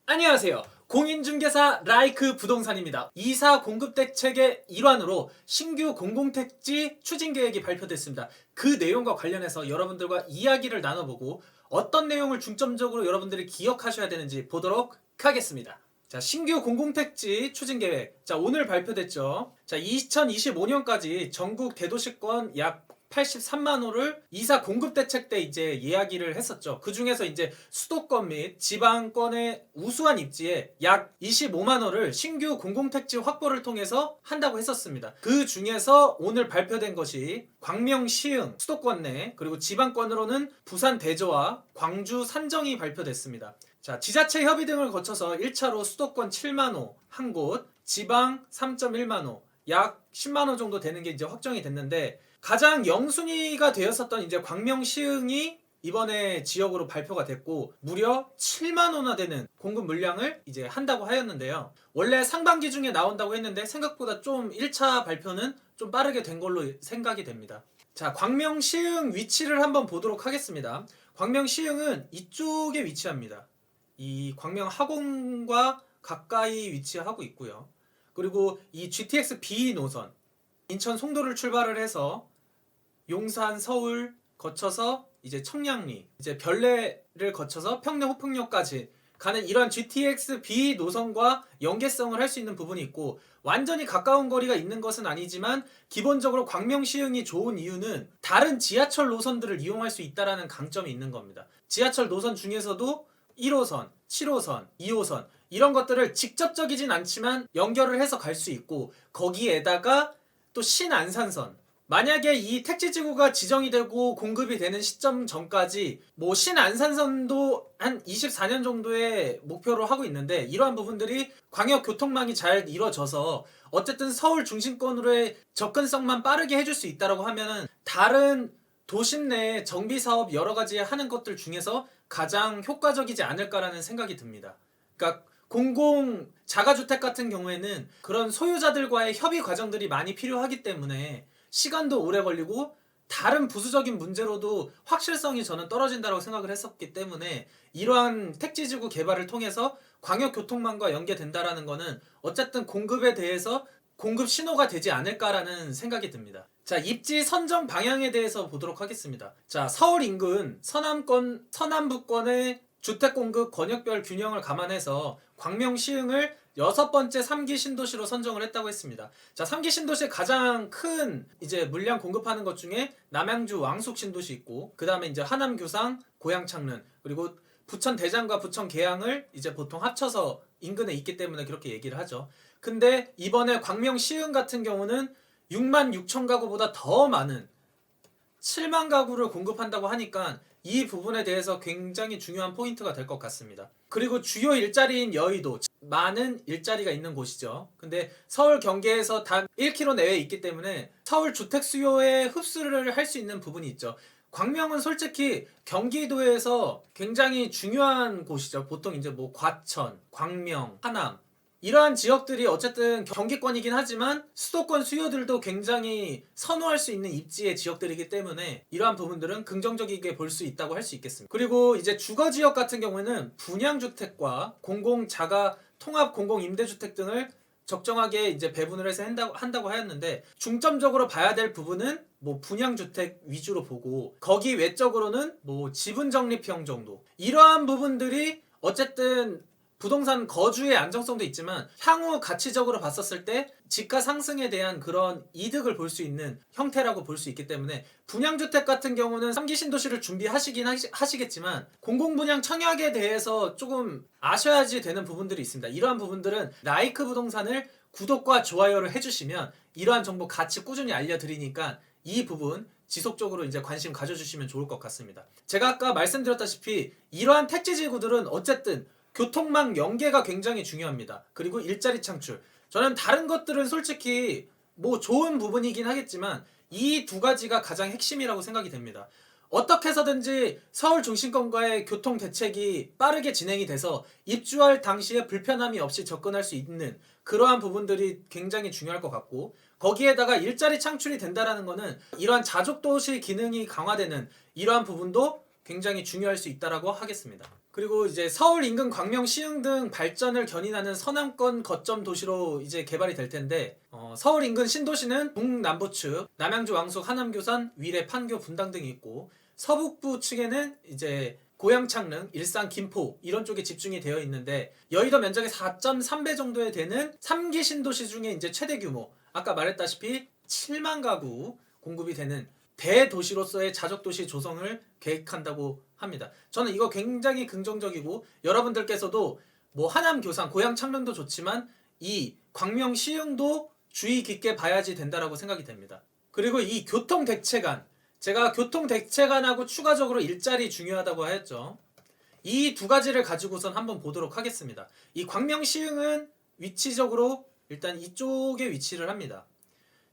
안녕하세요. 공인중개사 라이크 부동산입니다. 이사 공급 대책의 일환으로 신규 공공택지 추진 계획이 발표됐습니다. 그 내용과 관련해서 여러분들과 이야기를 나눠보고 어떤 내용을 중점적으로 여러분들이 기억하셔야 되는지 보도록 하겠습니다. 자, 신규 공공택지 추진 계획. 자, 오늘 발표됐죠. 자, 2025년까지 전국 대도시권 약 83만 호를 이사 공급 대책 때 이제 이야기를 했었죠. 그 중에서 이제 수도권 및 지방권의 우수한 입지에 약 25만 호를 신규 공공택지 확보를 통해서 한다고 했었습니다. 그 중에서 오늘 발표된 것이 광명, 시흥, 수도권 내 그리고 지방권으로는 부산, 대저와 광주, 산정이 발표됐습니다. 자, 지자체 협의 등을 거쳐서 1차로 수도권 7만 호 한 곳, 지방 3.1만 호, 약 10만 호 정도 되는 게 이제 확정이 됐는데 가장 영순위가 되었었던 이제 광명, 시흥이 이번에 지역으로 발표가 됐고 무려 7만 호나 되는 공급 물량을 이제 한다고 하였는데요. 원래 상반기 중에 나온다고 했는데 생각보다 좀 1차 발표는 좀 빠르게 된 걸로 생각이 됩니다. 자, 광명, 시흥 위치를 한번 보도록 하겠습니다. 광명, 시흥은 이쪽에 위치합니다. 이 광명 하공과 가까이 위치하고 있고요. 그리고 이 GTX B 노선 인천 송도를 출발을 해서 용산, 서울 거쳐서 이제 청량리, 이제 별내를 거쳐서 평내 호풍역까지 가는 이런 GTX B 노선과 연계성을 할 수 있는 부분이 있고 완전히 가까운 거리가 있는 것은 아니지만 기본적으로 광명, 시흥이 좋은 이유는 다른 지하철 노선들을 이용할 수 있다는 강점이 있는 겁니다. 지하철 노선 중에서도 1호선, 7호선, 2호선 이런 것들을 직접적이진 않지만 연결을 해서 갈 수 있고 거기에다가 또 신안산선 만약에 이 택지지구가 지정이 되고 공급이 되는 시점 전까지 뭐 신안산선도 한 24년 정도의 목표로 하고 있는데 이러한 부분들이 광역교통망이 잘 이루어져서 어쨌든 서울 중심권으로의 접근성만 빠르게 해줄 수 있다고 하면은 다른 도심 내 정비사업 여러 가지 하는 것들 중에서 가장 효과적이지 않을까라는 생각이 듭니다. 그러니까 공공 자가주택 같은 경우에는 그런 소유자들과의 협의 과정들이 많이 필요하기 때문에 시간도 오래 걸리고 다른 부수적인 문제로도 확실성이 저는 떨어진다고 생각을 했었기 때문에 이러한 택지지구 개발을 통해서 광역교통망과 연계된다라는 거는 어쨌든 공급에 대해서 공급 신호가 되지 않을까라는 생각이 듭니다. 자, 입지 선정 방향에 대해서 보도록 하겠습니다. 자, 서울 인근 서남부권의 주택 공급 권역별 균형을 감안해서 광명, 시흥을 6번째 3기 신도시로 선정을 했다고 했습니다. 자, 3기 신도시 가장 큰 이제 물량 공급하는 것 중에 남양주 왕숙 신도시 있고 그다음에 이제 하남 교상, 고양 창릉 그리고 부천 대장과 부천 계양을 이제 보통 합쳐서 인근에 있기 때문에 그렇게 얘기를 하죠. 근데 이번에 광명, 시흥 같은 경우는 6만 6천 가구보다 더 많은 7만 가구를 공급한다고 하니까 이 부분에 대해서 굉장히 중요한 포인트가 될 것 같습니다. 그리고 주요 일자리인 여의도 많은 일자리가 있는 곳이죠. 근데 서울 경계에서 단 1km 내외에 있기 때문에 서울 주택 수요에 흡수를 할 수 있는 부분이 있죠. 광명은 솔직히 경기도에서 굉장히 중요한 곳이죠. 보통 이제 뭐 과천, 광명, 하남 이러한 지역들이 어쨌든 경기권이긴 하지만 수도권 수요들도 굉장히 선호할 수 있는 입지의 지역들이기 때문에 이러한 부분들은 긍정적이게 볼 수 있다고 할 수 있겠습니다. 그리고 이제 주거지역 같은 경우에는 분양주택과 공공자가 통합 공공임대주택 등을 적정하게 이제 배분을 해서 한다고 하였는데 중점적으로 봐야 될 부분은 뭐 분양주택 위주로 보고 거기 외적으로는 뭐 지분적립형 정도 이러한 부분들이 어쨌든 부동산 거주의 안정성도 있지만 향후 가치적으로 봤었을 때 집가 상승에 대한 그런 이득을 볼 수 있는 형태라고 볼 수 있기 때문에 분양주택 같은 경우는 3기 신도시를 준비하시긴 하시겠지만 공공분양 청약에 대해서 조금 아셔야지 되는 부분들이 있습니다. 이러한 부분들은 라이크 부동산을 구독과 좋아요를 해주시면 이러한 정보 같이 꾸준히 알려드리니까 이 부분 지속적으로 이제 관심 가져주시면 좋을 것 같습니다. 제가 아까 말씀드렸다시피 이러한 택지지구들은 어쨌든 교통망 연계가 굉장히 중요합니다. 그리고 일자리 창출. 저는 다른 것들은 솔직히 뭐 좋은 부분이긴 하겠지만 이 두 가지가 가장 핵심이라고 생각이 됩니다. 어떻게 해서든지 서울 중심권과의 교통 대책이 빠르게 진행이 돼서 입주할 당시에 불편함이 없이 접근할 수 있는 그러한 부분들이 굉장히 중요할 것 같고 거기에다가 일자리 창출이 된다라는 거는 이러한 자족도시 기능이 강화되는 이러한 부분도 굉장히 중요할 수 있다라고 하겠습니다. 그리고 이제 서울 인근 광명, 시흥 등 발전을 견인하는 서남권 거점 도시로 이제 개발이 될 텐데, 서울 인근 신도시는 동남부측 남양주, 왕숙, 하남, 교산, 위례, 판교, 분당 등이 있고, 서북부 측에는 이제 고양, 창릉, 일산, 김포 이런 쪽에 집중이 되어 있는데, 여의도 면적의 4.3배 정도에 되는 3기 신도시 중에 이제 최대 규모, 아까 말했다시피 7만 가구 공급이 되는 대도시로서의 자족도시 조성을 계획한다고 합니다. 저는 이거 굉장히 긍정적이고, 여러분들께서도 뭐 하남, 교산, 고양, 창릉도 좋지만 이 광명, 시흥도 주의 깊게 봐야지 된다라고 생각이 됩니다. 그리고 이 교통대체관, 제가 교통대체관하고 추가적으로 일자리 중요하다고 했죠. 이 두 가지를 가지고선 한번 보도록 하겠습니다. 이 광명, 시흥은 위치적으로 일단 이쪽에 위치를 합니다.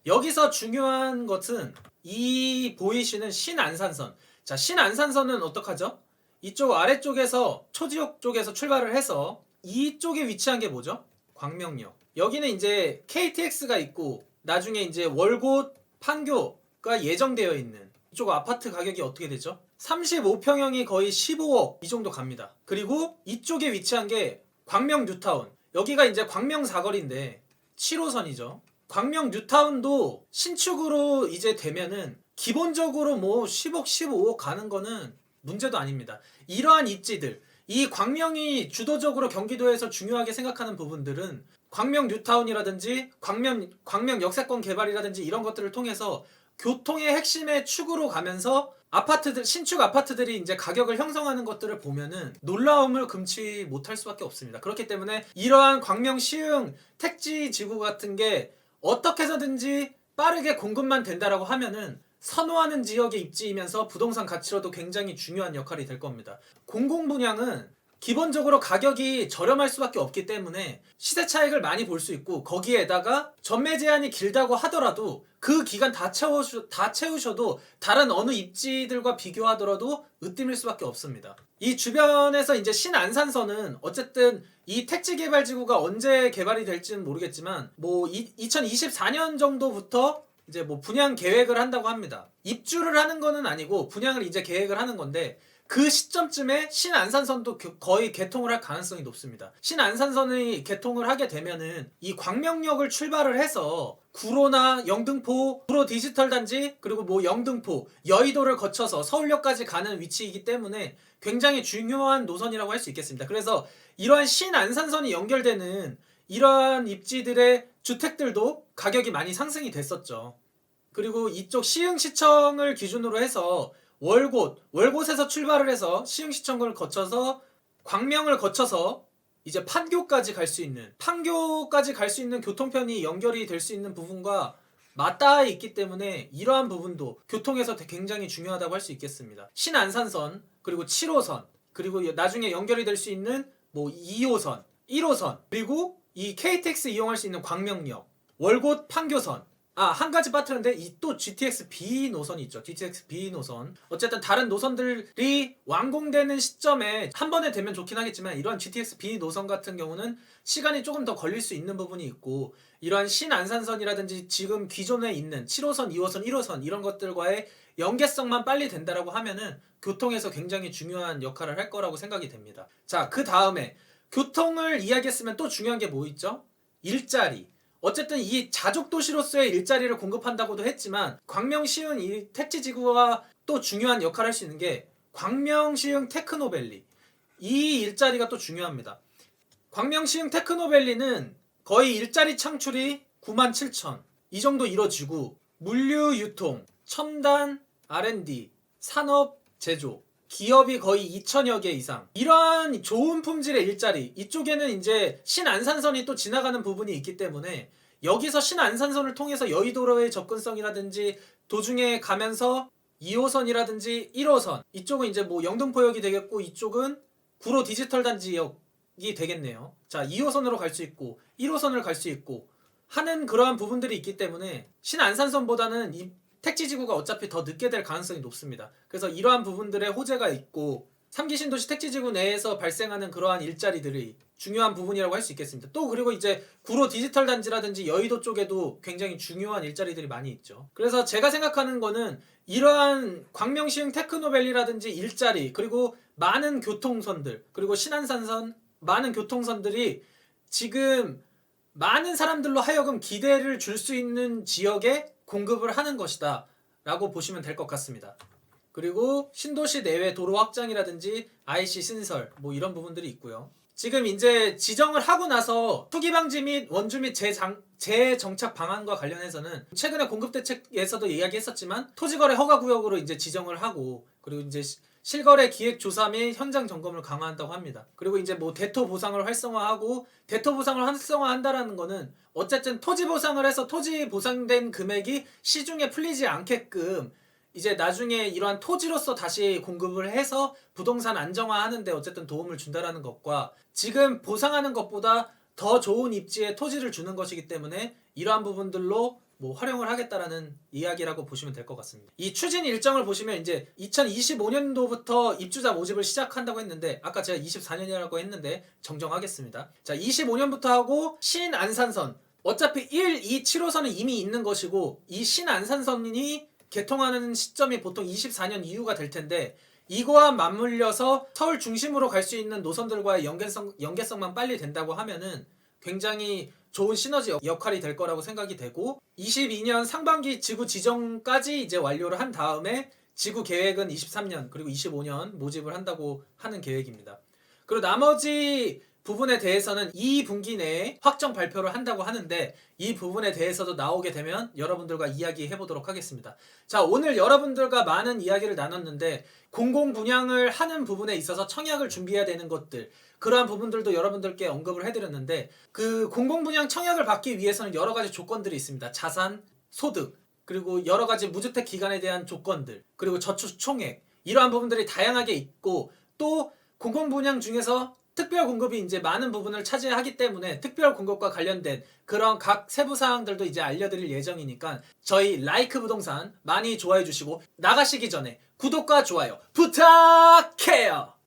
여기서 중요한 것은 이 보이시는 신안산선. 자, 신안산선은 어떡하죠? 이쪽 아래쪽에서 초지역 쪽에서 출발을 해서 이쪽에 위치한 게 뭐죠? 광명역. 여기는 이제 KTX가 있고, 나중에 이제 월곶, 판교가 예정되어 있는 이쪽 아파트 가격이 어떻게 되죠? 35평형이 거의 15억 이 정도 갑니다. 그리고 이쪽에 위치한 게 광명 뉴타운. 여기가 이제 광명 사거리인데 7호선이죠. 광명 뉴타운도 신축으로 이제 되면은 기본적으로 뭐 10억, 15억 가는 거는 문제도 아닙니다. 이러한 입지들, 이 광명이 주도적으로 경기도에서 중요하게 생각하는 부분들은 광명 뉴타운이라든지 광명 역세권 개발이라든지 이런 것들을 통해서 교통의 핵심의 축으로 가면서 아파트들, 신축 아파트들이 이제 가격을 형성하는 것들을 보면은 놀라움을 금치 못할 수밖에 없습니다. 그렇기 때문에 이러한 광명, 시흥 택지 지구 같은 게 어떻게 해서든지 빠르게 공급만 된다라고 하면은 선호하는 지역의 입지이면서 부동산 가치로도 굉장히 중요한 역할이 될 겁니다. 공공분양은 기본적으로 가격이 저렴할 수밖에 없기 때문에 시세 차익을 많이 볼 수 있고, 거기에다가 전매 제한이 길다고 하더라도 그 기간 다 채우셔도 다른 어느 입지들과 비교하더라도 으뜸일 수밖에 없습니다. 이 주변에서 이제 신안산선은 어쨌든 이 택지 개발 지구가 언제 개발이 될지는 모르겠지만 뭐 2024년 정도부터 이제 뭐 분양 계획을 한다고 합니다. 입주를 하는 거는 아니고 분양을 이제 계획을 하는 건데, 그 시점쯤에 신안산선도 거의 개통을 할 가능성이 높습니다. 신안산선이 개통을 하게 되면은 이 광명역을 출발을 해서 구로나 영등포, 구로 디지털 단지, 그리고 뭐 영등포, 여의도를 거쳐서 서울역까지 가는 위치이기 때문에 굉장히 중요한 노선이라고 할 수 있겠습니다. 그래서 이러한 신안산선이 연결되는 이러한 입지들의 주택들도 가격이 많이 상승이 됐었죠. 그리고 이쪽 시흥시청을 기준으로 해서 월곶에서 출발을 해서 시흥시청을 거쳐서 광명을 거쳐서 이제 판교까지 갈 수 있는 교통편이 연결이 될 수 있는 부분과 맞닿아 있기 때문에 이러한 부분도 교통에서 굉장히 중요하다고 할 수 있겠습니다. 신안산선, 그리고 7호선, 그리고 나중에 연결이 될 수 있는 뭐 2호선, 1호선, 그리고 이 KTX 이용할 수 있는 광명역, 월곶, 판교선. 한 가지 빠뜨렸는데 이 또 GTX B 노선이 있죠. GTX B 노선. 어쨌든 다른 노선들이 완공되는 시점에 한 번에 되면 좋긴 하겠지만, 이러한 GTX B 노선 같은 경우는 시간이 조금 더 걸릴 수 있는 부분이 있고, 이러한 신안산선이라든지 지금 기존에 있는 7호선, 2호선, 1호선 이런 것들과의 연계성만 빨리 된다라고 하면은 교통에서 굉장히 중요한 역할을 할 거라고 생각이 됩니다. 자, 그 다음에 교통을 이야기했으면 또 중요한 게 뭐 있죠? 일자리. 어쨌든 이 자족도시로서의 일자리를 공급한다고도 했지만, 광명, 시흥 이 택지지구와 또 중요한 역할을 할 수 있는 게 광명, 시흥 테크노밸리. 이 일자리가 또 중요합니다. 광명, 시흥 테크노밸리는 거의 일자리 창출이 97,000 이 정도 이뤄지고, 물류, 유통, 첨단, R&D, 산업, 제조, 기업이 거의 2,000여 개 이상. 이러한 좋은 품질의 일자리, 이쪽에는 이제 신안산선이 또 지나가는 부분이 있기 때문에 여기서 신안산선을 통해서 여의도로의 접근성이라든지 도중에 가면서 2호선이라든지 1호선, 이쪽은 이제 뭐 영등포역이 되겠고, 이쪽은 구로 디지털 단지역이 되겠네요. 자, 2호선으로 갈 수 있고 1호선을 갈 수 있고 하는 그러한 부분들이 있기 때문에 신안산선보다는 이 택지지구가 어차피 더 늦게 될 가능성이 높습니다. 그래서 이러한 부분들의 호재가 있고, 3기 신도시 택지지구 내에서 발생하는 그러한 일자리들이 중요한 부분이라고 할 수 있겠습니다. 또 그리고 이제 구로 디지털 단지라든지 여의도 쪽에도 굉장히 중요한 일자리들이 많이 있죠. 그래서 제가 생각하는 거는 이러한 광명시흥 테크노밸리라든지 일자리, 그리고 많은 교통선들, 그리고 신안산선 많은 교통선들이 지금 많은 사람들로 하여금 기대를 줄 수 있는 지역에 공급을 하는 것이다 라고 보시면 될 것 같습니다. 그리고 신도시 내외 도로 확장이라든지 IC 신설 뭐 이런 부분들이 있고요. 지금 이제 지정을 하고 나서 투기 방지 및 원주 및 재정착 방안과 관련해서는 최근에 공급대책에서도 이야기했었지만 토지거래 허가구역으로 이제 지정을 하고, 그리고 이제 실거래 기획 조사 및 현장 점검을 강화한다고 합니다. 그리고 이제 뭐 대토 보상을 활성화하고, 대토 보상을 활성화한다라는 거는 어쨌든 토지 보상을 해서 토지 보상된 금액이 시중에 풀리지 않게끔 이제 나중에 이러한 토지로서 다시 공급을 해서 부동산 안정화하는 데 어쨌든 도움을 준다라는 것과, 지금 보상하는 것보다 더 좋은 입지에 토지를 주는 것이기 때문에 이러한 부분들로 뭐 활용을 하겠다라는 이야기라고 보시면 될 것 같습니다. 이 추진 일정을 보시면 이제 2025년도부터 입주자 모집을 시작한다고 했는데, 아까 제가 24년이라고 했는데 정정하겠습니다. 자, 25년부터 하고 신안산선, 어차피 1, 2, 7호선은 이미 있는 것이고 이 신안산선이 개통하는 시점이 보통 24년 이후가 될 텐데, 이거와 맞물려서 서울 중심으로 갈 수 있는 노선들과의 연계성만 빨리 된다고 하면은 굉장히 좋은 시너지 역할이 될 거라고 생각이 되고, 22년 상반기 지구 지정까지 이제 완료를 한 다음에 지구 계획은 23년 그리고 25년 모집을 한다고 하는 계획입니다. 그리고 나머지 부분에 대해서는 2분기 내에 확정 발표를 한다고 하는데, 이 부분에 대해서도 나오게 되면 여러분들과 이야기해 보도록 하겠습니다. 자, 오늘 여러분들과 많은 이야기를 나눴는데, 공공 분양을 하는 부분에 있어서 청약을 준비해야 되는 것들, 그러한 부분들도 여러분들께 언급을 해드렸는데, 그 공공 분양 청약을 받기 위해서는 여러 가지 조건들이 있습니다. 자산, 소득, 그리고 여러 가지 무주택 기간에 대한 조건들, 그리고 저축 총액, 이러한 부분들이 다양하게 있고, 또 공공 분양 중에서 특별 공급이 이제 많은 부분을 차지하기 때문에 특별 공급과 관련된 그런 각 세부 사항들도 이제 알려드릴 예정이니까 저희 라이크 부동산 많이 좋아해 주시고, 나가시기 전에 구독과 좋아요 부탁해요.